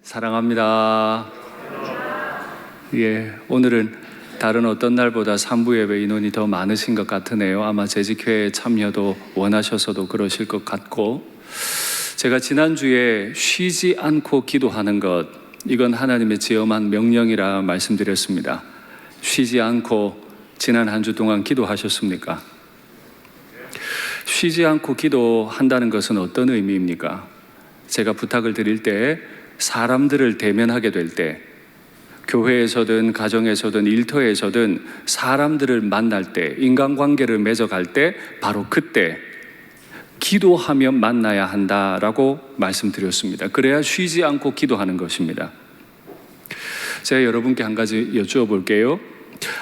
사랑합니다. 오늘은 다른 어떤 날보다 3부 예배 인원이 더 많으신 것 같으네요. 아마 재직회에 참여도 원하셔서도 그러실 것 같고, 제가 지난주에 쉬지 않고 기도하는 것, 이건 하나님의 지엄한 명령이라 말씀드렸습니다. 쉬지 않고 지난 한 주 동안 기도하셨습니까? 쉬지 않고 기도한다는 것은 어떤 의미입니까? 제가 부탁을 드릴 때, 사람들을 대면하게 될 때, 교회에서든 가정에서든 일터에서든 사람들을 만날 때, 인간관계를 맺어갈 때, 바로 그때 기도하며 만나야 한다라고 말씀드렸습니다. 그래야 쉬지 않고 기도하는 것입니다. 제가 여러분께 한 가지 여쭈어 볼게요.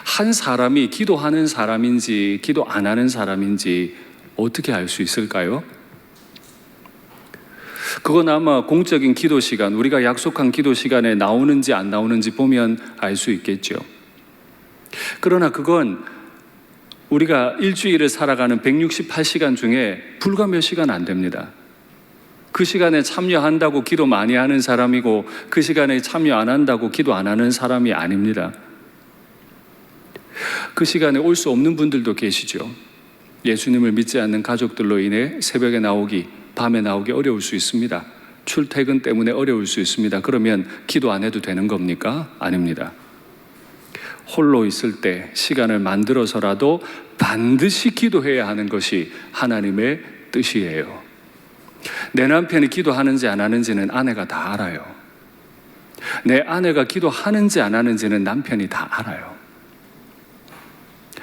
한 사람이 기도하는 사람인지 기도 안 하는 사람인지 어떻게 알 수 있을까요? 그건 아마 공적인 기도 시간, 우리가 약속한 기도 시간에 나오는지 안 나오는지 보면 알 수 있겠죠. 그러나 그건 우리가 일주일을 살아가는 168시간 중에 불과 몇 시간 안 됩니다. 그 시간에 참여한다고 기도 많이 하는 사람이고, 그 시간에 참여 안 한다고 기도 안 하는 사람이 아닙니다. 그 시간에 올 수 없는 분들도 계시죠. 예수님을 믿지 않는 가족들로 인해 새벽에 나오기, 밤에 나오기 어려울 수 있습니다. 출퇴근 때문에 어려울 수 있습니다. 그러면 기도 안 해도 되는 겁니까? 아닙니다. 홀로 있을 때 시간을 만들어서라도 반드시 기도해야 하는 것이 하나님의 뜻이에요. 내 남편이 기도하는지 안 하는지는 아내가 다 알아요. 내 아내가 기도하는지 안 하는지는 남편이 다 알아요.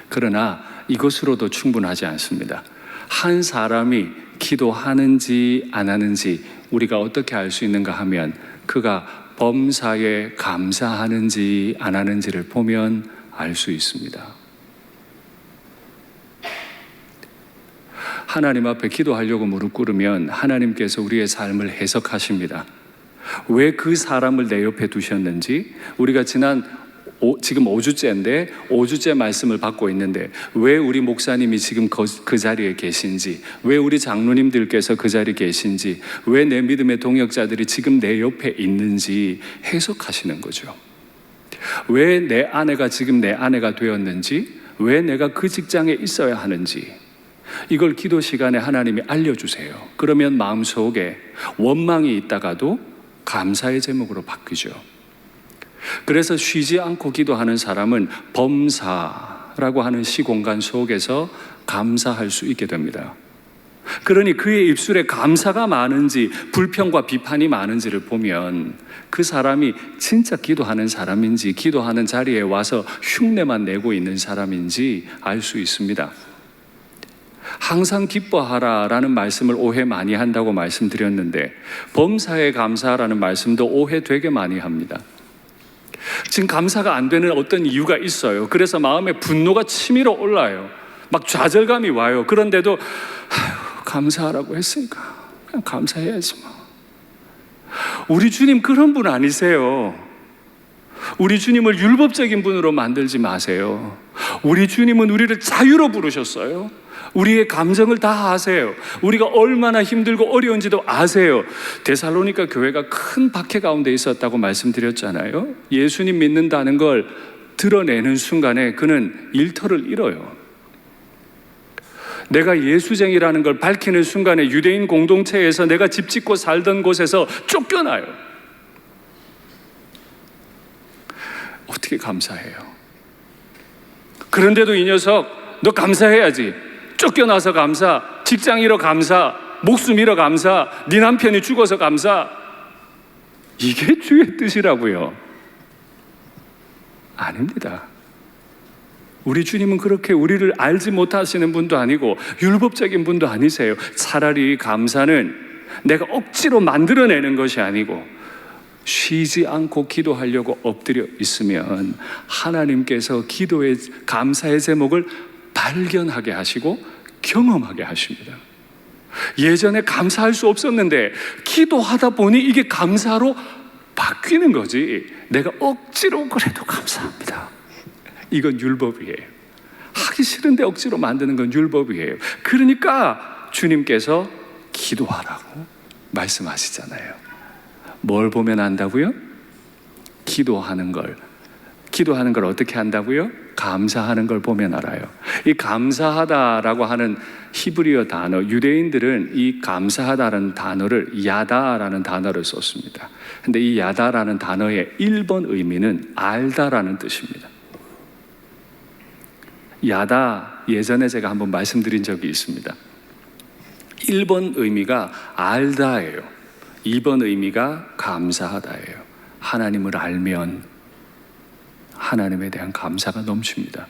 그러나 이것으로도 충분하지 않습니다. 한 사람이 기도하는지 안 하는지 우리가 어떻게 알 수 있는가 하면, 그가 범사에 감사하는지 안 하는지를 보면 알 수 있습니다. 하나님 앞에 기도하려고 무릎 꿇으면 하나님께서 우리의 삶을 해석하십니다. 왜 그 사람을 내 옆에 두셨는지, 우리가 지금 5주째인데 5주째 말씀을 받고 있는데 왜 우리 목사님이 지금 그 자리에 계신지, 왜 우리 장로님들께서 그 자리에 계신지, 왜 내 믿음의 동역자들이 지금 내 옆에 있는지 해석하시는 거죠. 왜 내 아내가 지금 내 아내가 되었는지, 왜 내가 그 직장에 있어야 하는지, 이걸 기도 시간에 하나님이 알려주세요. 그러면 마음속에 원망이 있다가도 감사의 제목으로 바뀌죠. 그래서 쉬지 않고 기도하는 사람은 범사라고 하는 시공간 속에서 감사할 수 있게 됩니다. 그러니 그의 입술에 감사가 많은지 불평과 비판이 많은지를 보면 그 사람이 진짜 기도하는 사람인지, 기도하는 자리에 와서 흉내만 내고 있는 사람인지 알 수 있습니다. 항상 기뻐하라라는 말씀을 오해 많이 한다고 말씀드렸는데, 범사에 감사라는 말씀도 오해 되게 많이 합니다. 지금 감사가 안 되는 어떤 이유가 있어요. 그래서 마음에 분노가 치밀어 올라요. 막 좌절감이 와요. 그런데도 감사하라고 했으니까 그냥 감사해야지 뭐. 우리 주님 그런 분 아니세요. 우리 주님을 율법적인 분으로 만들지 마세요. 우리 주님은 우리를 자유로 부르셨어요. 우리의 감정을 다 아세요. 우리가 얼마나 힘들고 어려운지도 아세요. 데살로니가 교회가 큰 박해 가운데 있었다고 말씀드렸잖아요. 예수님 믿는다는 걸 드러내는 순간에 그는 일터를 잃어요. 내가 예수쟁이라는 걸 밝히는 순간에 유대인 공동체에서 내가 집 짓고 살던 곳에서 쫓겨나요. 어떻게 감사해요? 그런데도 이 녀석, 너 감사해야지. 쫓겨나서 감사, 직장 잃어 감사, 목숨 잃어 감사, 네 남편이 죽어서 감사. 이게 주의 뜻이라고요? 아닙니다. 우리 주님은 그렇게 우리를 알지 못하시는 분도 아니고 율법적인 분도 아니세요. 차라리 감사는 내가 억지로 만들어내는 것이 아니고, 쉬지 않고 기도하려고 엎드려 있으면 하나님께서 기도의 감사의 제목을 발견하게 하시고 경험하게 하십니다. 예전에 감사할 수 없었는데 기도하다 보니 이게 감사로 바뀌는 거지. 내가 억지로 그래도 감사합니다. 이건 율법이에요. 하기 싫은데 억지로 만드는 건 율법이에요. 그러니까 주님께서 기도하라고 말씀하시잖아요. 뭘 보면 안다고요? 기도하는 걸. 기도하는 걸 어떻게 한다고요? 감사하는 걸 보면 알아요. 이 감사하다라고 하는 히브리어 단어, 유대인들은 이 감사하다라는 단어를 야다라는 단어를 썼습니다. 근데 이 야다라는 단어의 1번 의미는 알다라는 뜻입니다. 야다, 예전에 제가 한번 말씀드린 적이 있습니다. 1번 의미가 알다예요. 2번 의미가 감사하다예요. 하나님을 알면 하나님에 대한 감사가 넘칩니다.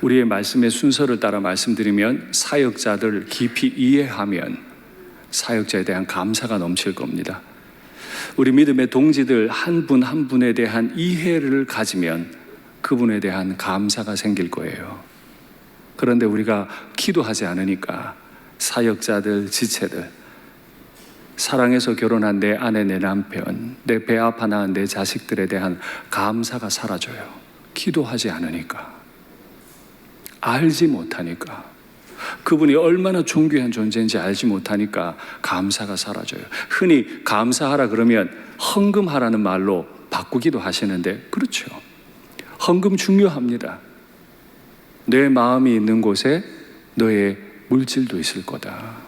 우리의 말씀의 순서를 따라 말씀드리면 사역자들 깊이 이해하면 사역자에 대한 감사가 넘칠 겁니다. 우리 믿음의 동지들 한 분 한 분에 대한 이해를 가지면 그분에 대한 감사가 생길 거예요. 그런데 우리가 기도하지 않으니까 사역자들, 지체들, 사랑해서 결혼한 내 아내, 내 남편, 내 배 아파 낳은 내 자식들에 대한 감사가 사라져요. 기도하지 않으니까, 알지 못하니까, 그분이 얼마나 존귀한 존재인지 알지 못하니까 감사가 사라져요. 흔히 감사하라 그러면 헌금하라는 말로 바꾸기도 하시는데, 그렇죠. 헌금 중요합니다. 내 마음이 있는 곳에 너의 물질도 있을 거다.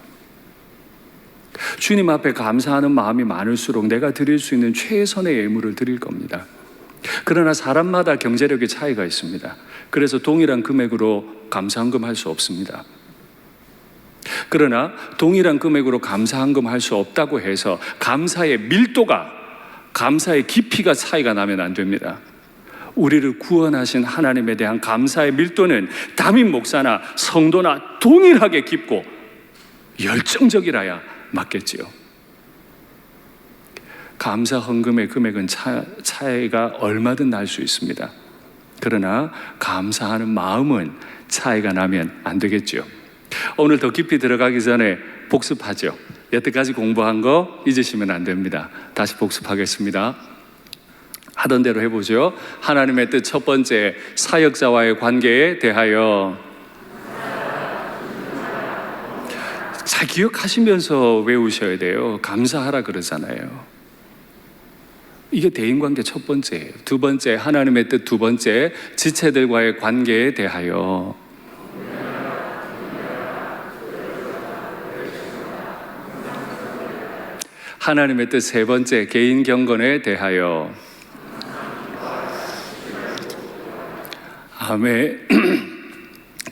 주님 앞에 감사하는 마음이 많을수록 내가 드릴 수 있는 최선의 예물을 드릴 겁니다. 그러나 사람마다 경제력의 차이가 있습니다. 그래서 동일한 금액으로 감사헌금 할 수 없습니다. 그러나 동일한 금액으로 감사헌금 할 수 없다고 해서 감사의 밀도가, 감사의 깊이가 차이가 나면 안 됩니다. 우리를 구원하신 하나님에 대한 감사의 밀도는 담임 목사나 성도나 동일하게 깊고 열정적이라야 맞겠지요. 감사 헌금의 금액은 차이가 얼마든 날 수 있습니다. 그러나 감사하는 마음은 차이가 나면 안 되겠죠. 오늘 더 깊이 들어가기 전에 복습하죠. 여태까지 공부한 거 잊으시면 안 됩니다. 다시 복습하겠습니다. 하던 대로 해보죠. 하나님의 뜻 첫 번째, 사역자와의 관계에 대하여. 잘 기억하시면서 외우셔야 돼요. 감사하라 그러잖아요. 이게 대인관계 첫 번째예요. 두 번째, 하나님의 뜻 두 번째, 지체들과의 관계에 대하여. 하나님의 뜻 세 번째, 개인 경건에 대하여. 아멘.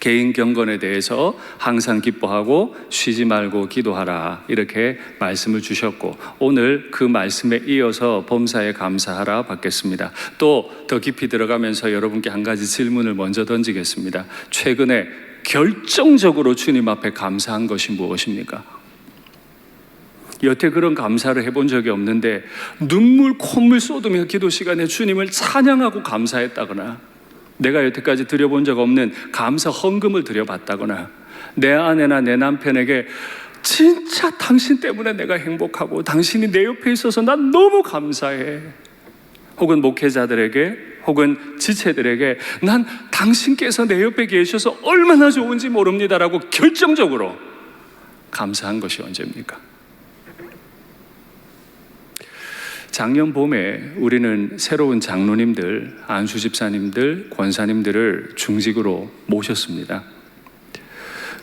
개인 경건에 대해서 항상 기뻐하고 쉬지 말고 기도하라, 이렇게 말씀을 주셨고, 오늘 그 말씀에 이어서 범사에 감사하라 받겠습니다. 또 더 깊이 들어가면서 여러분께 한 가지 질문을 먼저 던지겠습니다. 최근에 결정적으로 주님 앞에 감사한 것이 무엇입니까? 여태 그런 감사를 해본 적이 없는데 눈물 콧물 쏟으며 기도 시간에 주님을 찬양하고 감사했다거나, 내가 여태까지 드려본 적 없는 감사 헌금을 드려봤다거나, 내 아내나 내 남편에게 진짜 당신 때문에 내가 행복하고 당신이 내 옆에 있어서 난 너무 감사해, 혹은 목회자들에게 혹은 지체들에게 난 당신께서 내 옆에 계셔서 얼마나 좋은지 모릅니다라고 결정적으로 감사한 것이 언제입니까? 작년 봄에 우리는 새로운 장로님들, 안수 집사님들, 권사님들을 중직으로 모셨습니다.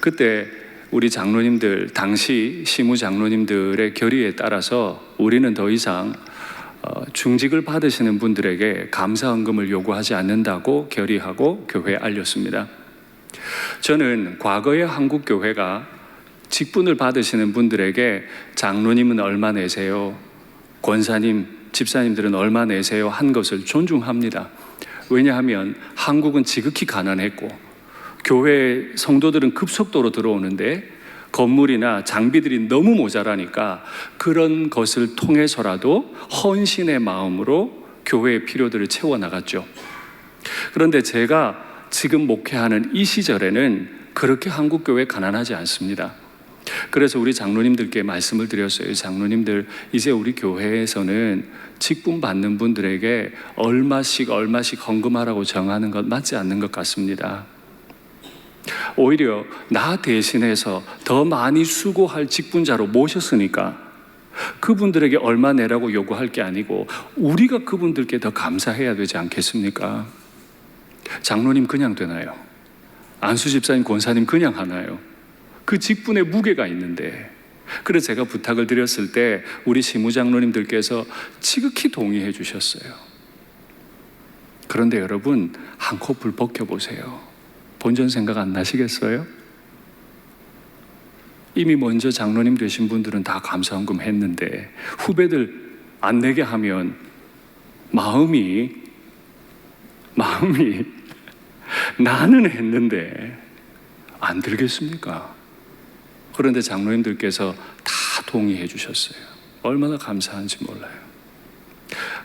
그때 우리 장로님들, 당시 시무 장로님들의 결의에 따라서 우리는 더 이상 중직을 받으시는 분들에게 감사헌금을 요구하지 않는다고 결의하고 교회에 알렸습니다. 저는 과거의 한국교회가 직분을 받으시는 분들에게 장로님은 얼마 내세요, 권사님, 집사님들은 얼마 내세요 한 것을 존중합니다. 왜냐하면 한국은 지극히 가난했고 교회 성도들은 급속도로 들어오는데 건물이나 장비들이 너무 모자라니까 그런 것을 통해서라도 헌신의 마음으로 교회의 필요들을 채워나갔죠. 그런데 제가 지금 목회하는 이 시절에는 그렇게 한국교회 가난하지 않습니다. 그래서 우리 장로님들께 말씀을 드렸어요. 장로님들, 이제 우리 교회에서는 직분 받는 분들에게 얼마씩 헌금하라고 정하는 것 맞지 않는 것 같습니다. 오히려 나 대신해서 더 많이 수고할 직분자로 모셨으니까 그분들에게 얼마 내라고 요구할 게 아니고 우리가 그분들께 더 감사해야 되지 않겠습니까? 장로님 그냥 되나요? 안수 집사님, 권사님 그냥 하나요? 그 직분에 무게가 있는데. 그래서 제가 부탁을 드렸을 때 우리 시무장로님들께서 지극히 동의해 주셨어요. 그런데 여러분, 한코풀 벗겨보세요. 본전 생각 안 나시겠어요? 이미 먼저 장로님 되신 분들은 다 감사헌금 했는데 후배들 안 내게 하면 마음이 나는 했는데 안 들겠습니까? 그런데 장로님들께서 다 동의해 주셨어요. 얼마나 감사한지 몰라요.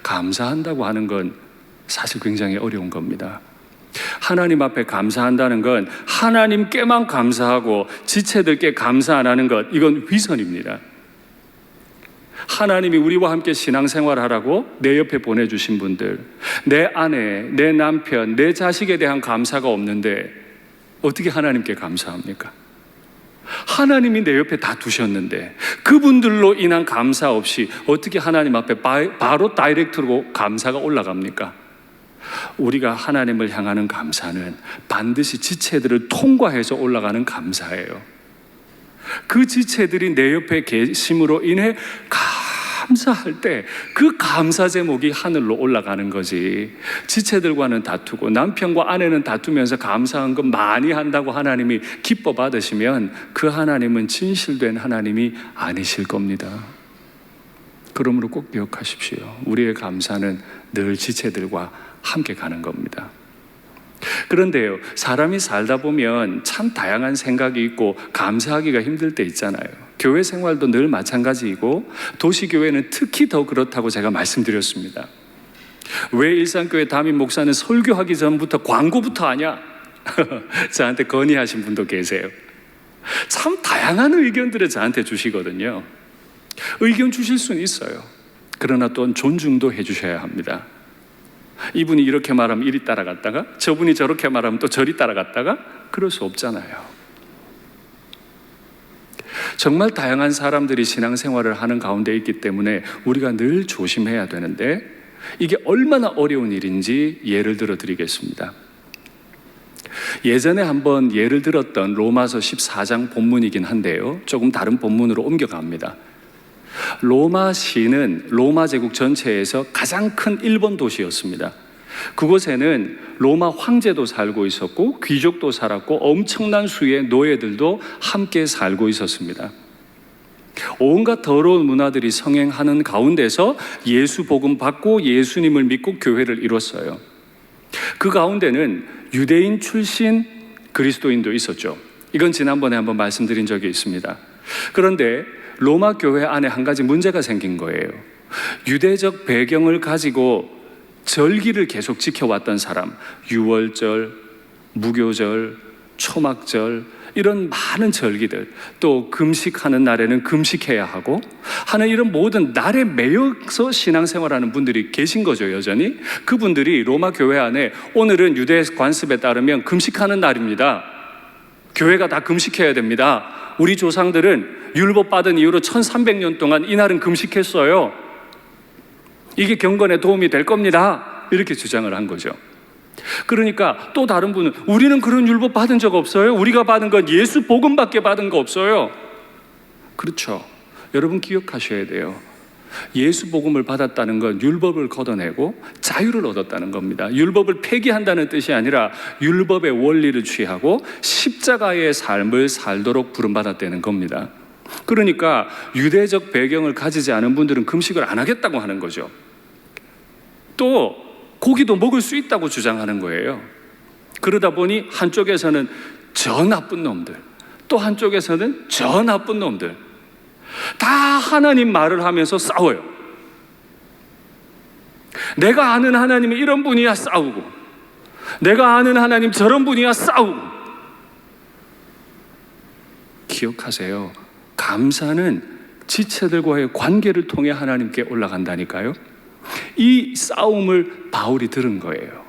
감사한다고 하는 건 사실 굉장히 어려운 겁니다. 하나님 앞에 감사한다는 건 하나님께만 감사하고 지체들께 감사 안 하는 것, 이건 위선입니다. 하나님이 우리와 함께 신앙생활하라고 내 옆에 보내주신 분들, 내 아내, 내 남편, 내 자식에 대한 감사가 없는데 어떻게 하나님께 감사합니까? 하나님이 내 옆에 다 두셨는데 그분들로 인한 감사 없이 어떻게 하나님 앞에 바로 다이렉트로 감사가 올라갑니까? 우리가 하나님을 향하는 감사는 반드시 지체들을 통과해서 올라가는 감사예요. 그 지체들이 내 옆에 계심으로 인해 감사할 때 그 감사 제목이 하늘로 올라가는 거지. 지체들과는 다투고 남편과 아내는 다투면서 감사한 것 많이 한다고 하나님이 기뻐 받으시면 그 하나님은 진실된 하나님이 아니실 겁니다. 그러므로 꼭 기억하십시오. 우리의 감사는 늘 지체들과 함께 가는 겁니다. 그런데요, 사람이 살다 보면 참 다양한 생각이 있고 감사하기가 힘들 때 있잖아요. 교회 생활도 늘 마찬가지이고 도시교회는 특히 더 그렇다고 제가 말씀드렸습니다. 왜 일산교회 담임 목사는 설교하기 전부터 광고부터 하냐? 저한테 건의하신 분도 계세요. 참 다양한 의견들을 저한테 주시거든요. 의견 주실 수는 있어요. 그러나 또 존중도 해주셔야 합니다. 이분이 이렇게 말하면 이리 따라갔다가 저분이 저렇게 말하면 또 저리 따라갔다가 그럴 수 없잖아요. 정말 다양한 사람들이 신앙생활을 하는 가운데 있기 때문에 우리가 늘 조심해야 되는데 이게 얼마나 어려운 일인지 예를 들어 드리겠습니다. 예전에 한번 예를 들었던 로마서 14장 본문이긴 한데요, 조금 다른 본문으로 옮겨갑니다. 로마시는 로마 제국 전체에서 가장 큰 일본 도시였습니다. 그곳에는 로마 황제도 살고 있었고 귀족도 살았고 엄청난 수의 노예들도 함께 살고 있었습니다. 온갖 더러운 문화들이 성행하는 가운데서 예수 복음 받고 예수님을 믿고 교회를 이뤘어요. 그 가운데는 유대인 출신 그리스도인도 있었죠. 이건 지난번에 한번 말씀드린 적이 있습니다. 그런데 로마 교회 안에 한 가지 문제가 생긴 거예요. 유대적 배경을 가지고 절기를 계속 지켜왔던 사람, 유월절, 무교절, 초막절, 이런 많은 절기들, 또 금식하는 날에는 금식해야 하고 하는 이런 모든 날에 매여서 신앙생활하는 분들이 계신 거죠, 여전히. 그분들이 로마 교회 안에 오늘은 유대 관습에 따르면 금식하는 날입니다. 교회가 다 금식해야 됩니다. 우리 조상들은 율법 받은 이후로 1300년 동안 이날은 금식했어요. 이게 경건에 도움이 될 겁니다. 이렇게 주장을 한 거죠. 그러니까 또 다른 분은 우리는 그런 율법 받은 적 없어요. 우리가 받은 건 예수 복음밖에 받은 거 없어요. 그렇죠. 여러분 기억하셔야 돼요. 예수 복음을 받았다는 건 율법을 걷어내고 자유를 얻었다는 겁니다. 율법을 폐기한다는 뜻이 아니라 율법의 원리를 취하고 십자가의 삶을 살도록 부름받았다는 겁니다. 그러니까 유대적 배경을 가지지 않은 분들은 금식을 안 하겠다고 하는 거죠. 또 고기도 먹을 수 있다고 주장하는 거예요. 그러다 보니 한쪽에서는 저 나쁜 놈들, 또 한쪽에서는 저 나쁜 놈들, 다 하나님 말을 하면서 싸워요. 내가 아는 하나님은 이런 분이야 싸우고, 내가 아는 하나님 저런 분이야 싸우고. 기억하세요. 감사는 지체들과의 관계를 통해 하나님께 올라간다니까요. 이 싸움을 바울이 들은 거예요.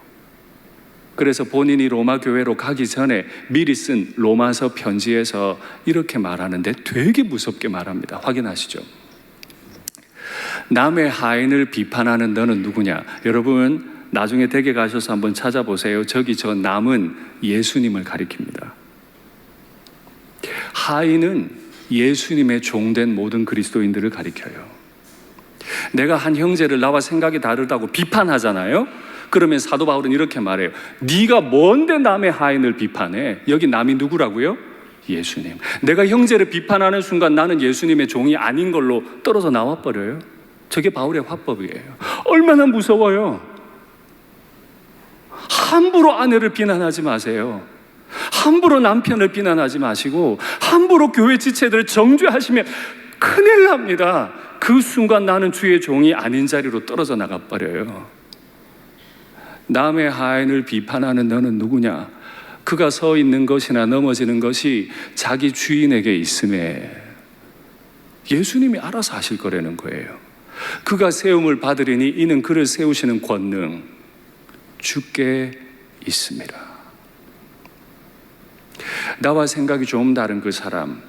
그래서 본인이 로마 교회로 가기 전에 미리 쓴 로마서 편지에서 이렇게 말하는데 되게 무섭게 말합니다. 확인하시죠. 남의 하인을 비판하는 너는 누구냐? 여러분 나중에 댁에 가셔서 한번 찾아보세요. 저기 저 남은 예수님을 가리킵니다. 하인은 예수님의 종된 모든 그리스도인들을 가리켜요. 내가 한 형제를 나와 생각이 다르다고 비판하잖아요. 그러면 사도 바울은 이렇게 말해요. 네가 뭔데 남의 하인을 비판해? 여기 남이 누구라고요? 예수님. 내가 형제를 비판하는 순간 나는 예수님의 종이 아닌 걸로 떨어져 나와버려요. 저게 바울의 화법이에요. 얼마나 무서워요. 함부로 아내를 비난하지 마세요. 함부로 남편을 비난하지 마시고 함부로 교회 지체들을 정죄하시면 큰일 납니다. 그 순간 나는 주의 종이 아닌 자리로 떨어져 나가버려요. 남의 하인을 비판하는 너는 누구냐? 그가 서 있는 것이나 넘어지는 것이 자기 주인에게 있음에 예수님이 알아서 하실 거라는 거예요. 그가 세움을 받으리니 이는 그를 세우시는 권능 주께 있습니다. 나와 생각이 좀 다른 그 사람,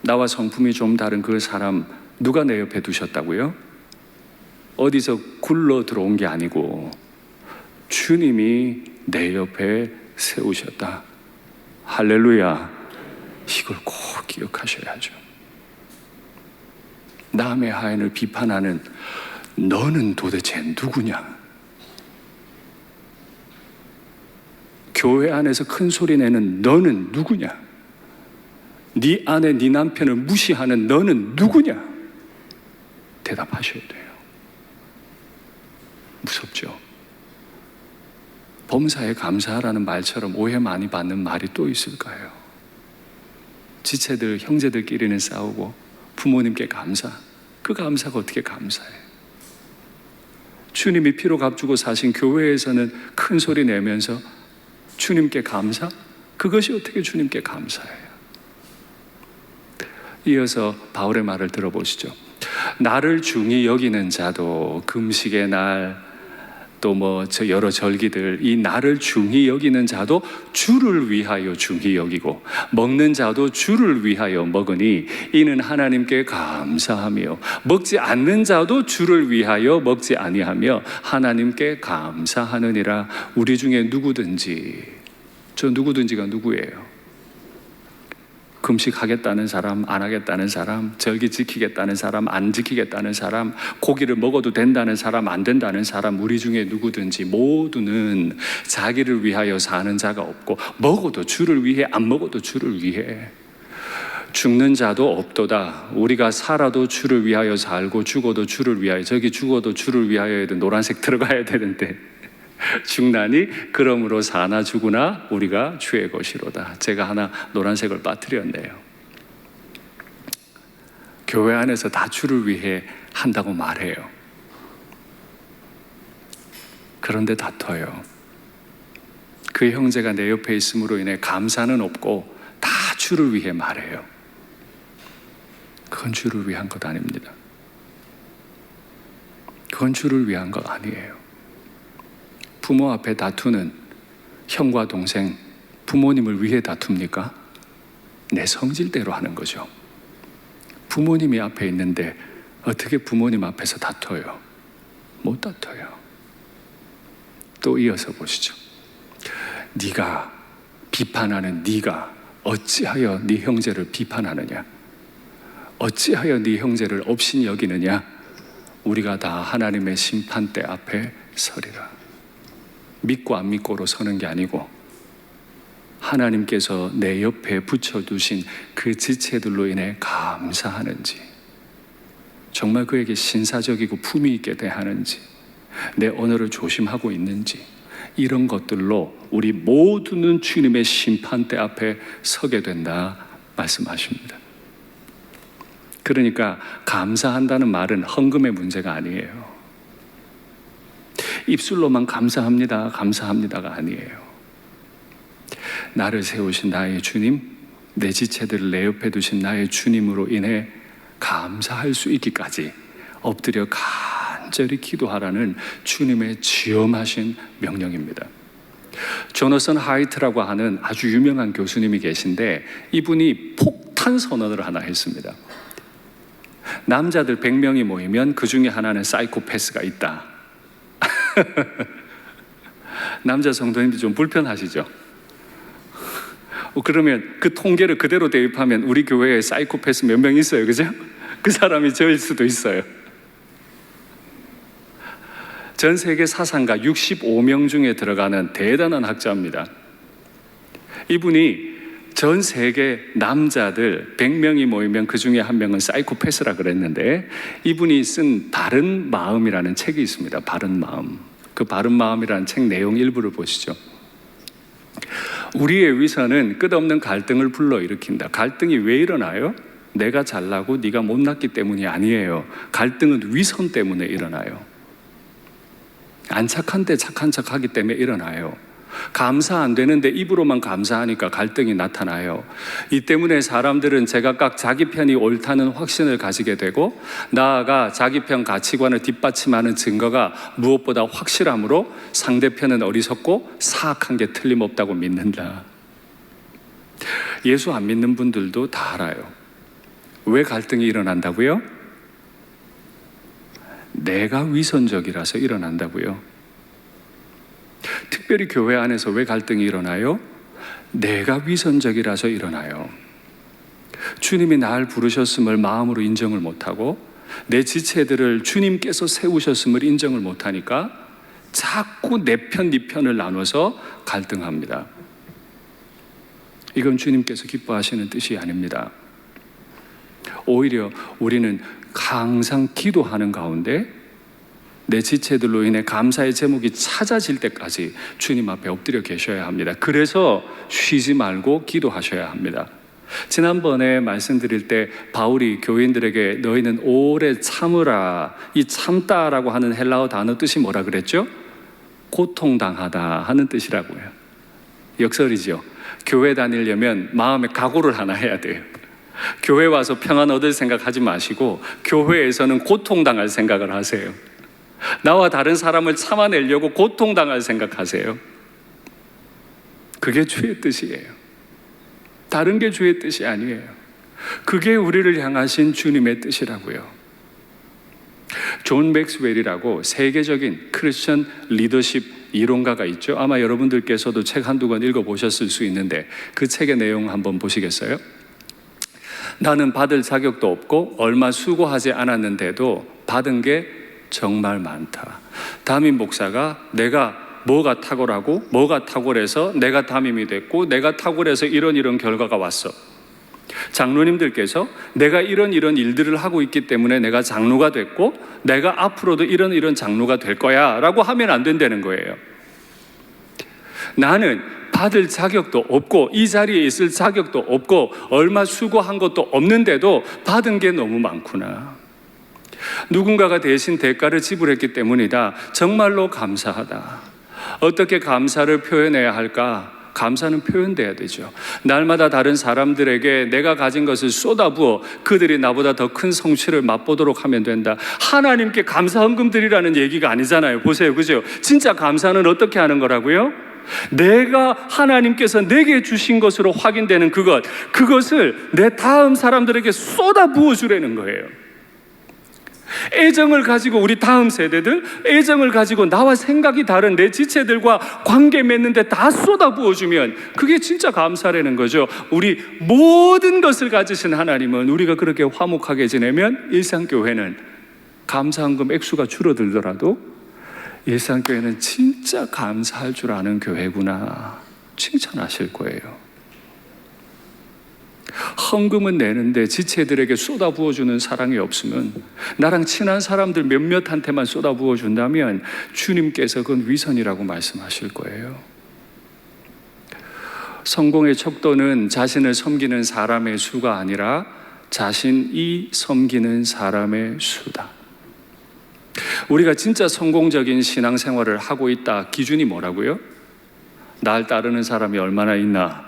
나와 성품이 좀 다른 그 사람 누가 내 옆에 두셨다고요? 어디서 굴러 들어온 게 아니고 주님이 내 옆에 세우셨다. 할렐루야. 이걸 꼭 기억하셔야죠. 남의 하인을 비판하는 너는 도대체 누구냐? 교회 안에서 큰 소리 내는 너는 누구냐? 네 아내, 네 남편을 무시하는 너는 누구냐? 대답하셔야 돼요. 무섭죠? 범사에 감사하라는 말처럼 오해 많이 받는 말이 또 있을까요? 지체들, 형제들끼리는 싸우고 부모님께 감사. 그 감사가 어떻게 감사해? 주님이 피로 값주고 사신 교회에서는 큰 소리 내면서 주님께 감사? 그것이 어떻게 주님께 감사해요? 이어서 바울의 말을 들어보시죠. 나를 중히 여기는 자도 금식의 날 또 여러 절기들 이 나를 중히 여기는 자도 주를 위하여 중히 여기고 먹는 자도 주를 위하여 먹으니 이는 하나님께 감사하며 먹지 않는 자도 주를 위하여 먹지 아니하며 하나님께 감사하느니라. 우리 중에 누구든지, 저 누구든지가 누구예요? 금식하겠다는 사람, 안 하겠다는 사람, 절기 지키겠다는 사람, 안 지키겠다는 사람, 고기를 먹어도 된다는 사람, 안 된다는 사람, 우리 중에 누구든지 모두는 자기를 위하여 사는 자가 없고 먹어도 주를 위해, 안 먹어도 주를 위해. 죽는 자도 없도다. 우리가 살아도 주를 위하여 살고 죽어도 주를 위하여. 저기 죽어도 주를 위하여 해도 노란색 들어가야 되는데 죽나니 그러므로 사나 죽으나 우리가 주의 것이로다. 제가 하나 노란색을 빠뜨렸네요. 교회 안에서 다 주를 위해 한다고 말해요. 그런데 다퉈요. 그 형제가 내 옆에 있음으로 인해 감사는 없고 다 주를 위해 말해요. 그건 주를 위한 것 아닙니다. 그건 주를 위한 것 아니에요. 부모 앞에 다투는 형과 동생, 부모님을 위해 다툽니까? 내 성질대로 하는 거죠. 부모님이 앞에 있는데 어떻게 부모님 앞에서 다퉈요? 못 다퉈요. 또 이어서 보시죠. 네가 비판하는 네가 어찌하여 네 형제를 비판하느냐? 어찌하여 네 형제를 업신 여기느냐? 우리가 다 하나님의 심판대 앞에 서리라. 믿고 안 믿고로 서는 게 아니고 하나님께서 내 옆에 붙여두신 그 지체들로 인해 감사하는지, 정말 그에게 신사적이고 품위 있게 대하는지, 내 언어를 조심하고 있는지, 이런 것들로 우리 모두는 주님의 심판대 앞에 서게 된다 말씀하십니다. 그러니까 감사한다는 말은 헌금의 문제가 아니에요. 입술로만 감사합니다, 감사합니다가 아니에요. 나를 세우신 나의 주님, 내 지체들을 내 옆에 두신 나의 주님으로 인해 감사할 수 있기까지 엎드려 간절히 기도하라는 주님의 지엄하신 명령입니다. 조너선 하이트라고 하는 아주 유명한 교수님이 계신데 이분이 폭탄 선언을 하나 했습니다. 남자들 100명이 모이면 그 중에 하나는 사이코패스가 있다. 남자 성도님들 좀 불편하시죠? 그러면 그 통계를 그대로 대입하면 우리 교회에 사이코패스 몇 명 있어요, 그죠? 그 사람이 저일 수도 있어요. 전 세계 사상가 65명 중에 들어가는 대단한 학자입니다. 이분이 전 세계 남자들 100명이 모이면 그 중에 한 명은 사이코패스라 그랬는데, 이분이 쓴 바른 마음이라는 책이 있습니다. 바른 마음. 그 바른 마음이라는 책 내용 일부를 보시죠. 우리의 위선은 끝없는 갈등을 불러일으킨다. 갈등이 왜 일어나요? 내가 잘나고 네가 못났기 때문이 아니에요. 갈등은 위선 때문에 일어나요. 안 착한데 착한 척하기 때문에 일어나요. 감사 안 되는데 입으로만 감사하니까 갈등이 나타나요. 이 때문에 사람들은 제각각 자기 편이 옳다는 확신을 가지게 되고, 나아가 자기 편 가치관을 뒷받침하는 증거가 무엇보다 확실함으로 상대편은 어리석고 사악한 게 틀림없다고 믿는다. 예수 안 믿는 분들도 다 알아요. 왜 갈등이 일어난다고요? 내가 위선적이라서 일어난다고요. 특별히 교회 안에서 왜 갈등이 일어나요? 내가 위선적이라서 일어나요. 주님이 날 부르셨음을 마음으로 인정을 못하고, 내 지체들을 주님께서 세우셨음을 인정을 못하니까 자꾸 내 편, 네 편을 나눠서 갈등합니다. 이건 주님께서 기뻐하시는 뜻이 아닙니다. 오히려 우리는 항상 기도하는 가운데 내 지체들로 인해 감사의 제목이 찾아질 때까지 주님 앞에 엎드려 계셔야 합니다. 그래서 쉬지 말고 기도하셔야 합니다. 지난번에 말씀드릴 때 바울이 교인들에게 너희는 오래 참으라, 이 참다라고 하는 헬라어 단어 뜻이 뭐라 그랬죠? 고통당하다 하는 뜻이라고요. 역설이죠. 교회 다니려면 마음에 각오를 하나 해야 돼요. 교회 와서 평안 얻을 생각하지 마시고 교회에서는 고통당할 생각을 하세요. 나와 다른 사람을 참아내려고 고통당할 생각하세요. 그게 주의 뜻이에요. 다른 게 주의 뜻이 아니에요. 그게 우리를 향하신 주님의 뜻이라고요. 존 맥스웰이라고 세계적인 크리스천 리더십 이론가가 있죠. 아마 여러분들께서도 책 한두 권 읽어보셨을 수 있는데 그 책의 내용 한번 보시겠어요? 나는 받을 자격도 없고 얼마 수고하지 않았는데도 받은 게 정말 많다. 담임 목사가 내가 뭐가 탁월하고 뭐가 탁월해서 내가 담임이 됐고 내가 탁월해서 이런 결과가 왔어. 장로님들께서 내가 이런 일들을 하고 있기 때문에 내가 장로가 됐고 내가 앞으로도 이런 장로가 될 거야 라고 하면 안 된다는 거예요. 나는 받을 자격도 없고 이 자리에 있을 자격도 없고 얼마 수고한 것도 없는데도 받은 게 너무 많구나. 누군가가 대신 대가를 지불했기 때문이다. 정말로 감사하다. 어떻게 감사를 표현해야 할까? 감사는 표현돼야 되죠. 날마다 다른 사람들에게 내가 가진 것을 쏟아부어 그들이 나보다 더 큰 성취를 맛보도록 하면 된다. 하나님께 감사헌금 드리라는 얘기가 아니잖아요. 보세요, 그죠? 진짜 감사는 어떻게 하는 거라고요? 내가 하나님께서 내게 주신 것으로 확인되는 그것을 내 다음 사람들에게 쏟아부어 주라는 거예요. 애정을 가지고 우리 다음 세대들, 애정을 가지고 나와 생각이 다른 내 지체들과 관계 맺는데 다 쏟아부어주면 그게 진짜 감사라는 거죠. 우리 모든 것을 가지신 하나님은 우리가 그렇게 화목하게 지내면 일상교회는 감사헌금 액수가 줄어들더라도 일상교회는 진짜 감사할 줄 아는 교회구나 칭찬하실 거예요. 헌금은 내는데 지체들에게 쏟아부어주는 사랑이 없으면, 나랑 친한 사람들 몇몇한테만 쏟아부어준다면 주님께서 그건 위선이라고 말씀하실 거예요. 성공의 척도는 자신을 섬기는 사람의 수가 아니라 자신이 섬기는 사람의 수다. 우리가 진짜 성공적인 신앙생활을 하고 있다 기준이 뭐라고요? 날 따르는 사람이 얼마나 있나?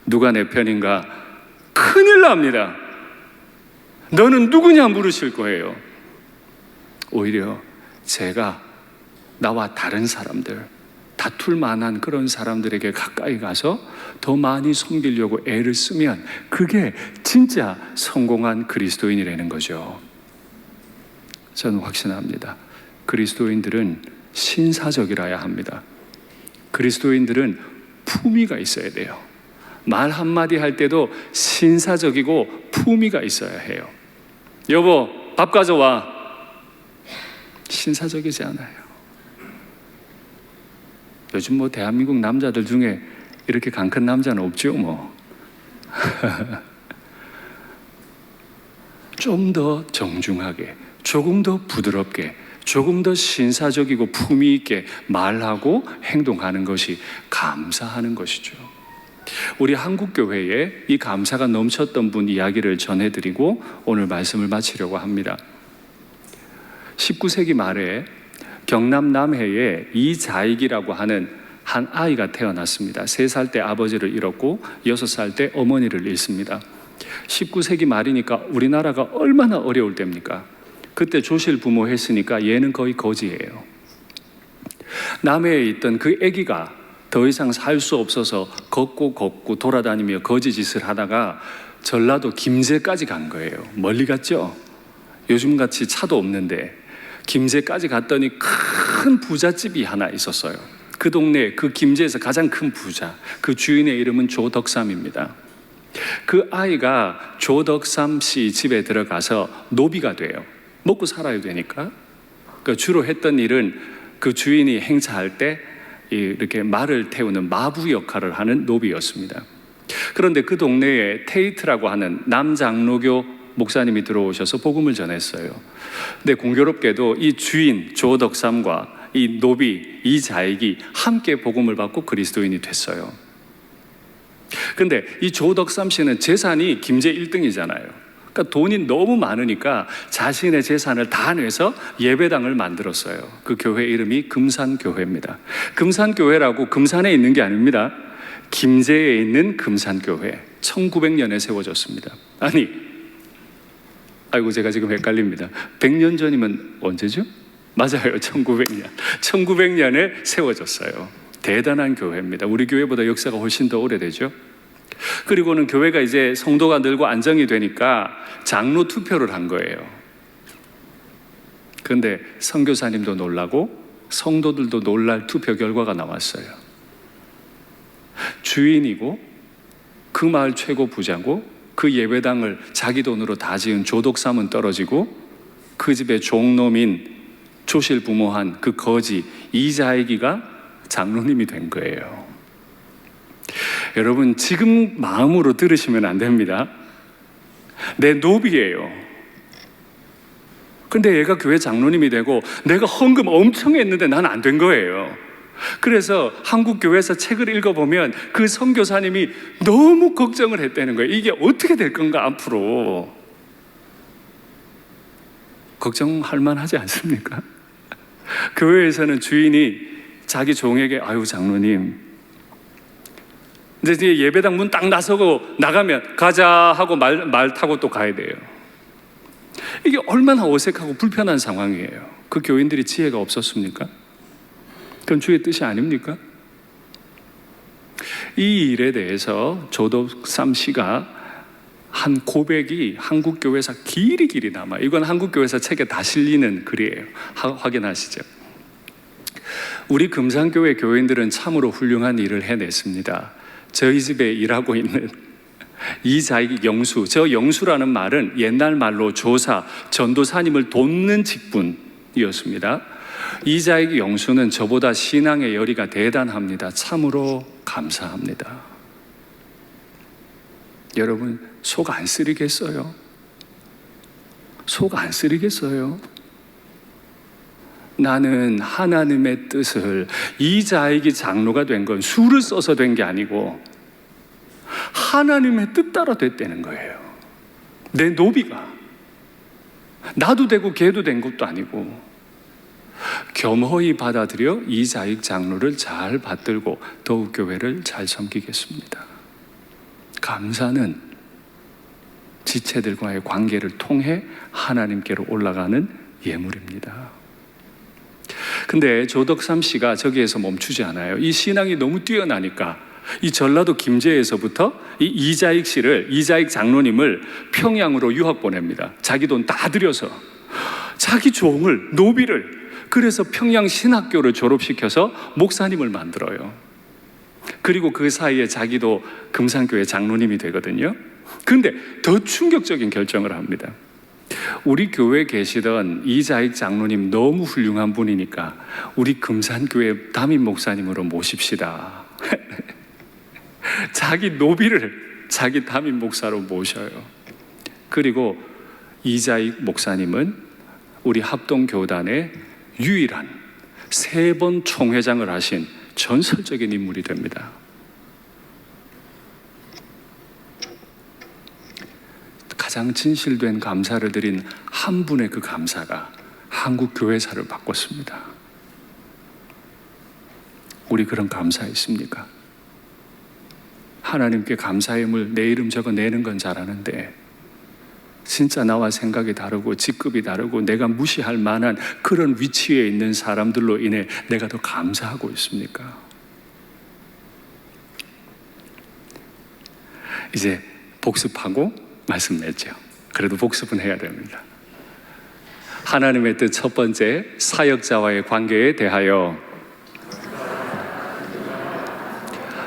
누가 내 편인가? 큰일 납니다. 너는 누구냐 물으실 거예요. 오히려 제가 나와 다른 사람들, 다툴 만한 그런 사람들에게 가까이 가서 더 많이 섬기려고 애를 쓰면 그게 진짜 성공한 그리스도인이라는 거죠. 저는 확신합니다. 그리스도인들은 신사적이라야 합니다. 그리스도인들은 품위가 있어야 돼요. 말 한마디 할 때도 신사적이고 품위가 있어야 해요. 여보, 밥 가져와. 신사적이지 않아요. 요즘 뭐 대한민국 남자들 중에 이렇게 강큰 남자는 없죠, 뭐. 좀 더 정중하게, 조금 더 부드럽게, 조금 더 신사적이고 품위 있게 말하고 행동하는 것이 감사하는 것이죠. 우리 한국교회에 이 감사가 넘쳤던 분 이야기를 전해드리고 오늘 말씀을 마치려고 합니다. 19세기 말에 경남 남해에 이자익이라고 하는 한 아이가 태어났습니다. 3살 때 아버지를 잃었고 6살 때 어머니를 잃습니다. 19세기 말이니까 우리나라가 얼마나 어려울 때입니까? 그때 조실 부모 했으니까 얘는 거의 거지예요. 남해에 있던 그 아기가 더 이상 살 수 없어서 걷고 돌아다니며 거지짓을 하다가 전라도 김제까지 간 거예요. 멀리 갔죠? 요즘같이 차도 없는데 김제까지 갔더니 큰 부잣집이 하나 있었어요. 그 동네, 그 김제에서 가장 큰 부자, 그 주인의 이름은 조덕삼입니다. 그 아이가 조덕삼 씨 집에 들어가서 노비가 돼요. 먹고 살아야 되니까. 그러니까 주로 했던 일은 그 주인이 행차할 때 이렇게 말을 태우는 마부 역할을 하는 노비였습니다. 그런데 그 동네에 테이트라고 하는 남장로교 목사님이 들어오셔서 복음을 전했어요. 근데 공교롭게도 이 주인 조덕삼과 이 노비 이자익이 함께 복음을 받고 그리스도인이 됐어요. 근데 이 조덕삼 씨는 재산이 김제 1등이잖아요. 그러니까 돈이 너무 많으니까 자신의 재산을 다 내서 예배당을 만들었어요. 그 교회 이름이 금산교회입니다. 금산교회라고 금산에 있는 게 아닙니다. 김제에 있는 금산교회. 1900년에 세워졌습니다. 아이고 제가 지금 헷갈립니다. 100년 전이면 언제죠? 맞아요. 1900년. 1900년에 세워졌어요. 대단한 교회입니다. 우리 교회보다 역사가 훨씬 더 오래되죠. 그리고는 교회가 이제 성도가 늘고 안정이 되니까 장로 투표를 한 거예요. 그런데 선교사님도 놀라고 성도들도 놀랄 투표 결과가 나왔어요. 주인이고 그 마을 최고 부자고 그 예배당을 자기 돈으로 다 지은 조덕삼은 떨어지고 그 집의 종놈인 조실 부모한 그 거지 이자익이가 장로님이 된 거예요. 여러분 지금 마음으로 들으시면 안 됩니다. 내 노비예요. 근데 얘가 교회 장로님이 되고 내가 헌금 엄청 했는데 난 안 된 거예요. 그래서 한국 교회에서 책을 읽어보면 그 선교사님이 너무 걱정을 했다는 거예요. 이게 어떻게 될 건가 앞으로. 걱정할 만하지 않습니까? 교회에서는 주인이 자기 종에게 아유 장로님 근데 이제 예배당 문 딱 나서고 나가면 가자 하고 말 타고 또 가야 돼요. 이게 얼마나 어색하고 불편한 상황이에요. 그 교인들이 지혜가 없었습니까? 그건 주의 뜻이 아닙니까? 이 일에 대해서 조덕삼 씨가 한 고백이 한국교회사 길이 남아요. 이건 한국교회사 책에 다 실리는 글이에요. 확인하시죠. 우리 금산교회 교인들은 참으로 훌륭한 일을 해냈습니다. 저희 집에 일하고 있는 이자익 영수, 저 영수라는 말은 옛날 말로 조사, 전도사님을 돕는 직분이었습니다. 이자익 영수는 저보다 신앙의 열의가 대단합니다. 참으로 감사합니다. 여러분 속 안 쓰리겠어요? 속 안 쓰리겠어요? 나는 하나님의 뜻을 이자익이 장로가 된 건 수를 써서 된 게 아니고 하나님의 뜻 따라 됐다는 거예요. 내 노비가 나도 되고 걔도 된 것도 아니고 겸허히 받아들여 이자익 장로를 잘 받들고 더욱 교회를 잘 섬기겠습니다. 감사는 지체들과의 관계를 통해 하나님께로 올라가는 예물입니다. 근데 조덕삼 씨가 저기에서 멈추지 않아요. 이 신앙이 너무 뛰어나니까 이 전라도 김제에서부터 이 이자익 씨를, 이자익 장로님을 평양으로 유학 보냅니다. 자기 돈 다 들여서 자기 종을, 노비를. 그래서 평양신학교를 졸업시켜서 목사님을 만들어요. 그리고 그 사이에 자기도 금산교회 장로님이 되거든요. 그런데 더 충격적인 결정을 합니다. 우리 교회에 계시던 이자익 장로님 너무 훌륭한 분이니까 우리 금산교회 담임 목사님으로 모십시다. 자기 노비를 자기 담임 목사로 모셔요. 그리고 이자익 목사님은 우리 합동교단의 유일한 3번 총회장을 하신 전설적인 인물이 됩니다. 가장 진실된 감사를 드린 한 분의 그 감사가 한국 교회사를 바꿨습니다. 우리 그런 감사 있습니까? 하나님께 감사의 물 내 이름 적어 내는 건 잘하는데 진짜 나와 생각이 다르고 직급이 다르고 내가 무시할 만한 그런 위치에 있는 사람들로 인해 내가 더 감사하고 있습니까? 이제 복습하고 말씀 맺죠. 그래도 복습은 해야 됩니다. 하나님의 뜻 첫 번째, 사역자와의 관계에 대하여.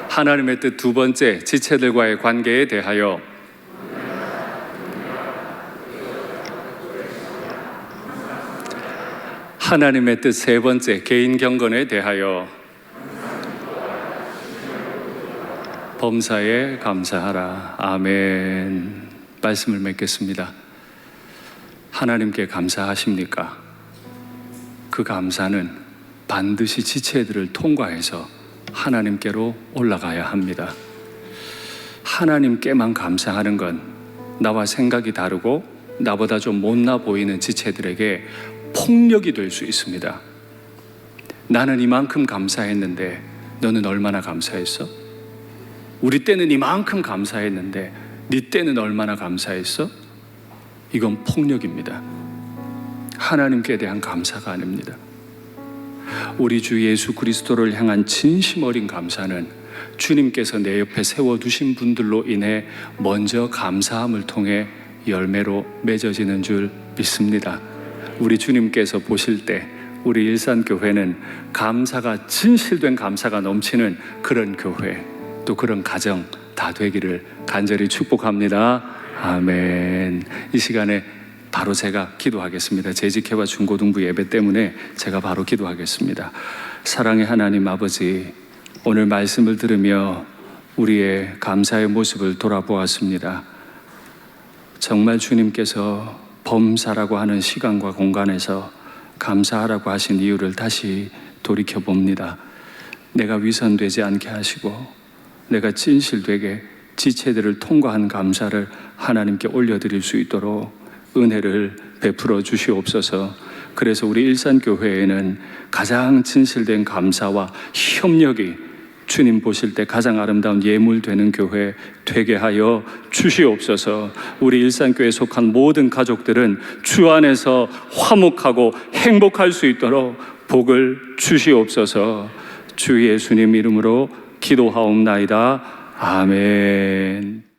하나님의 뜻 두 번째, 지체들과의 관계에 대하여. 하나님의 뜻 세 번째, 개인 경건에 대하여. 범사에 감사하라. 아멘. 말씀을 맺겠습니다. 하나님께 감사하십니까? 그 감사는 반드시 지체들을 통과해서 하나님께로 올라가야 합니다. 하나님께만 감사하는 건 나와 생각이 다르고 나보다 좀 못나 보이는 지체들에게 폭력이 될 수 있습니다. 나는 이만큼 감사했는데 너는 얼마나 감사했어? 우리 때는 이만큼 감사했는데 네 때는 얼마나 감사했어? 이건 폭력입니다. 하나님께 대한 감사가 아닙니다. 우리 주 예수 그리스도를 향한 진심 어린 감사는 주님께서 내 옆에 세워두신 분들로 인해 먼저 감사함을 통해 열매로 맺어지는 줄 믿습니다. 우리 주님께서 보실 때 우리 일산교회는 감사가, 진실된 감사가 넘치는 그런 교회, 또 그런 가정 다 되기를 간절히 축복합니다. 아멘. 이 시간에 바로 제가 기도하겠습니다. 재직회와 중고등부 예배 때문에 제가 바로 기도하겠습니다. 사랑의 하나님 아버지, 오늘 말씀을 들으며 우리의 감사의 모습을 돌아보았습니다. 정말 주님께서 범사라고 하는 시간과 공간에서 감사하라고 하신 이유를 다시 돌이켜봅니다. 내가 위선되지 않게 하시고 내가 진실되게 지체들을 통과한 감사를 하나님께 올려드릴 수 있도록 은혜를 베풀어 주시옵소서. 그래서 우리 일산교회에는 가장 진실된 감사와 협력이 주님 보실 때 가장 아름다운 예물되는 교회 되게 하여 주시옵소서. 우리 일산교회에 속한 모든 가족들은 주 안에서 화목하고 행복할 수 있도록 복을 주시옵소서. 주 예수님 이름으로 기도하옵나이다. 아멘.